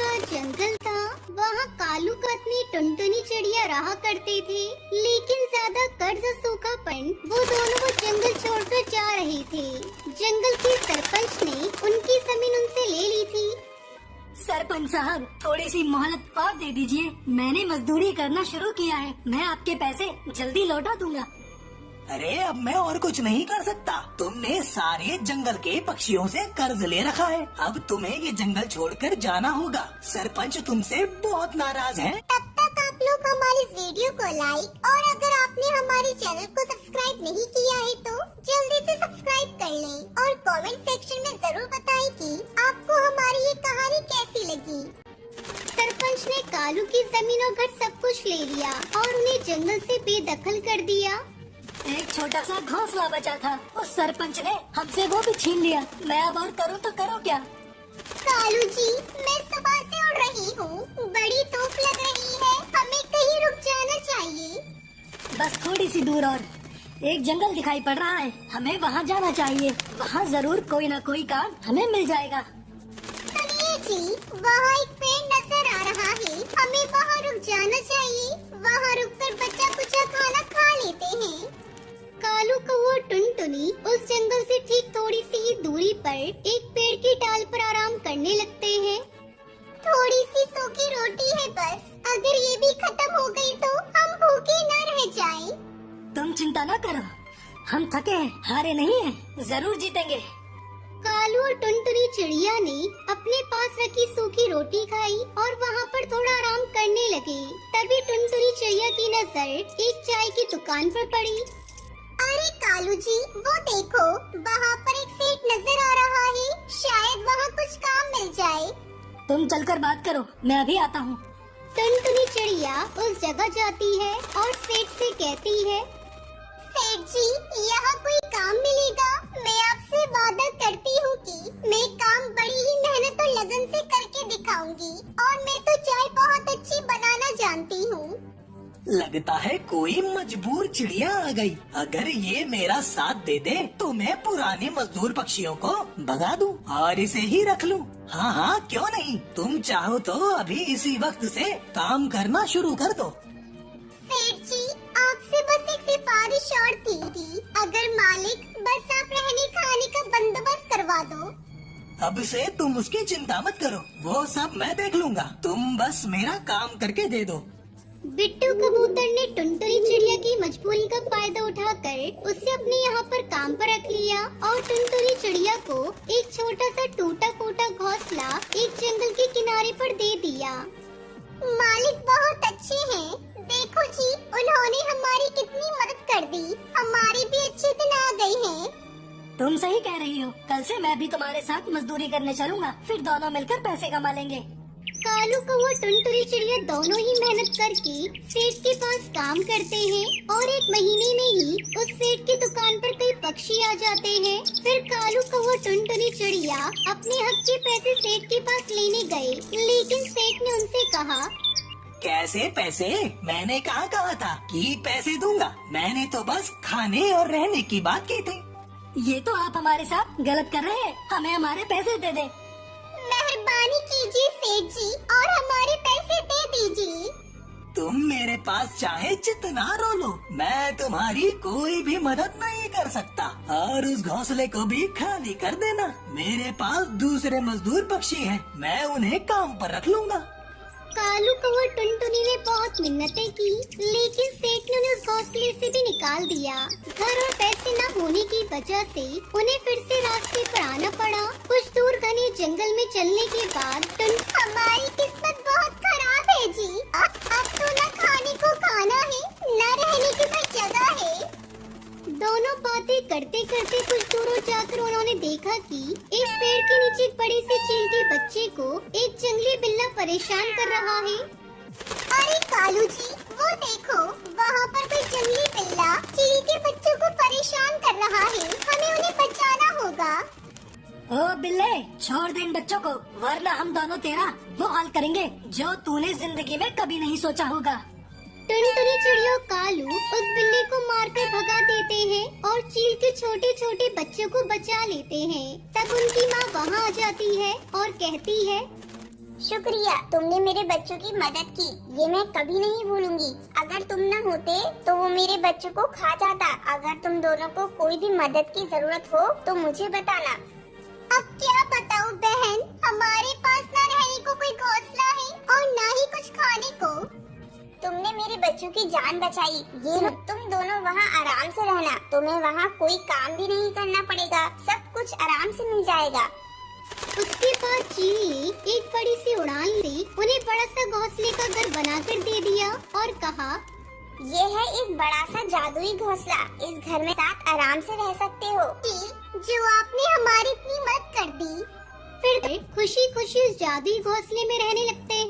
का जंगल था। वहाँ कालू कतनी टुनटुनी चिड़िया रहा करते थे, लेकिन ज्यादा कर्ज सूखापन वो दोनों वो जंगल छोड़कर जा रहे थे। जंगल के सरपंच ने उनकी जमीन उनसे ले ली थी। सरपंच साहब, थोड़ी सी मोहलत और दे दीजिए। मैंने मजदूरी करना शुरू किया है, मैं आपके पैसे जल्दी लौटा दूंगा। अरे अब मैं और कुछ नहीं कर सकता। तुमने सारे जंगल के पक्षियों से कर्ज ले रखा है, अब तुम्हें ये जंगल छोड़कर जाना होगा। सरपंच तुमसे बहुत नाराज है। तब तक आप लोग हमारे वीडियो को लाइक और अगर आपने हमारे चैनल को सब्सक्राइब नहीं किया है तो जल्दी से सब्सक्राइब कर लें और कमेंट सेक्शन में जरूर बताएं कि आपको हमारी ये कहानी कैसी लगी। सरपंच ने कालू की जमीन और घर सब कुछ ले लिया और उन्हें जंगल से बेदखल कर दिया। एक छोटा सा घोंसला बचा था, उस सरपंच ने हमसे वो भी छीन लिया। मैं अब और करूँ तो करूँ क्या? कालू जी, मैं सुबह से उड़ रही हूँ, बड़ी धूप लग रही है, हमें कहीं रुक जाना चाहिए। बस थोड़ी सी दूर और एक जंगल दिखाई पड़ रहा है, हमें वहाँ जाना चाहिए। वहाँ जरूर कोई न कोई काम हमें मिल जाएगा। सुनिए जी, वहाँ एक पेड़ नजर आ रहा है, हमें वहाँ रुक जाना चाहिए। वहाँ रुककर बच्चा कुचा खाना खा लेते हैं। कालू कौवा टुनटुनी उस जंगल से ठीक थोड़ी सी ही दूरी पर एक पेड़ की डाल पर आराम करने लगते हैं। थोड़ी सी सूखी रोटी है बस, अगर ये भी खत्म हो गई तो हम भूखे न रह जाएं। तुम चिंता न करो, हम थके हैं, हारे नहीं हैं, जरूर जीतेंगे। कालू और टुनटुनी चिड़िया ने अपने पास रखी सूखी रोटी खाई और वहाँ पर थोड़ा आराम करने लगे। तभी टुनटुनी चिड़िया की नजर एक चाय की दुकान पर पड़ी। अरे कालू जी, वो देखो, वहाँ पर एक सेठ नजर आ रहा है, शायद वहाँ कुछ काम मिल जाए। तुम चलकर बात करो, मैं अभी आता हूँ। टुनटुनी चिड़िया उस जगह जाती है और सेठ से कहती है, सेठ जी, यहाँ कोई काम मिलेगा? मैं आपसे वादा करती हूँ कि मैं काम बड़ी ही मेहनत और लगन से करके दिखाऊंगी और मैं तो चाय बहुत अच्छी बनाना जानती हूँ। लगता है कोई मजबूर चिड़िया आ गई। अगर ये मेरा साथ दे दे तो मैं पुराने मजदूर पक्षियों को भगा दूं और इसे ही रख लूं। हाँ हाँ, क्यों नहीं। तुम चाहो तो अभी इसी वक्त से काम करना शुरू कर दो। सेठ जी, आपसे बस एक सिफारिश और थी, अगर मालिक बस आप रहने खाने का बंदोबस्त करवा दो। अब से तुम उसकी चिंता मत करो, वो सब मैं देख लूंगा, तुम बस मेरा काम करके दे दो। बिट्टू कबूतर ने टुनटुनी चिड़िया की मजबूरी का फायदा उठाकर उसे अपने यहाँ पर काम पर रख लिया और टुनटुनी चिड़िया को एक छोटा सा टूटा फूटा घोंसला एक जंगल के किनारे पर दे दिया। मालिक बहुत अच्छे हैं, देखो जी, उन्होंने हमारी कितनी मदद कर दी, हमारे भी अच्छे दिन आ गए हैं। तुम सही कह रही हो, कल से मैं भी तुम्हारे साथ मजदूरी करने चलूंगा, फिर दोनों मिलकर पैसे कमा लेंगे। कालू कौवा टुनटुनी चिड़िया दोनों ही मेहनत करके सेठ के पास काम करते हैं और एक महीने में ही उस सेठ की दुकान पर कई पक्षी आ जाते हैं। फिर कालू कौवा टुनटुनी चिड़िया अपने हक के पैसे सेठ के पास लेने गए, लेकिन सेठ ने उनसे कहा, कैसे पैसे? मैंने कहाँ कहा था कि पैसे दूंगा, मैंने तो बस खाने और रहने की बात की थी। ये तो आप हमारे साथ गलत कर रहे हैं, हमें हमारे पैसे दे दे। मेहरबानी कीजिए सेठ जी और हमारे पैसे दे दीजिए। तुम मेरे पास चाहे जितना रो लो, मैं तुम्हारी कोई भी मदद नहीं कर सकता और उस घोंसले को भी खाली कर देना। मेरे पास दूसरे मजदूर पक्षी हैं, मैं उन्हें काम पर रख लूंगा। कालू कौवा टुनटुनी ने बहुत मिन्नतें की, लेकिन सेठ ने उन्हें उस घोंसले से भी निकाल दिया। घर और पैसे न होने की वजह से उन्हें फिर से रास्ते पर आना पड़ा। कुछ दूर घने जंगल में चलने के बाद हमारी किस्मत बहुत खराब है जी, अब तो न खाने को खाना है, न रहने की कोई जगह है। दोनों बातें करते करते कुछ दूर जाकर उन्होंने देखा कि एक पेड़ के नीचे एक बड़े से चील के बच्चे को एक जंगली बिल्ला परेशान कर रहा है। अरे कालू जी, वो देखो, वहाँ पर कोई जंगली बिल्ला चील के बच्चों को परेशान कर रहा है, हमें उन्हें बचाना होगा। ओ बिल्ले, छोड़ दे इन बच्चों को, वरना हम दोनों तेरा वो हाल करेंगे जो तूने जिंदगी में कभी नहीं सोचा होगा। टुनटुनी चिड़िया कालू उस बिल्ली को मारकर भगा देते हैं और चील के छोटे छोटे बच्चों को बचा लेते हैं। तब उनकी माँ वहाँ आ जाती है और कहती है, शुक्रिया, तुमने मेरे बच्चों की मदद की, ये मैं कभी नहीं भूलूंगी। अगर तुम न होते तो वो मेरे बच्चों को खा जाता। अगर तुम दोनों को कोई भी मदद की जरूरत हो तो मुझे बताना। अब क्या बताऊं बहन, हमारे पास न रहने को कोई घोंसला है और न ही कुछ खाने को। तुमने मेरे बच्चों की जान बचाई। ये लो, तुम दोनों वहाँ आराम से रहना। तुम्हें वहाँ कोई काम भी नहीं करना पड़ेगा, सब कुछ आराम से मिल जाएगा। उसके बाद चील ने एक बड़ी सी उड़ान ली, उन्हें बड़ा सा घोंसले का घर बनाकर दे दिया और कहा, ये है एक बड़ा सा जादुई घोंसला, इस घर में साथ आराम से रह सकते हो। चील, जो आपने हमारी इतनी मदद कर दी। फिर खुशी खुशी उस जादुई घोंसले में रहने लगते हैं।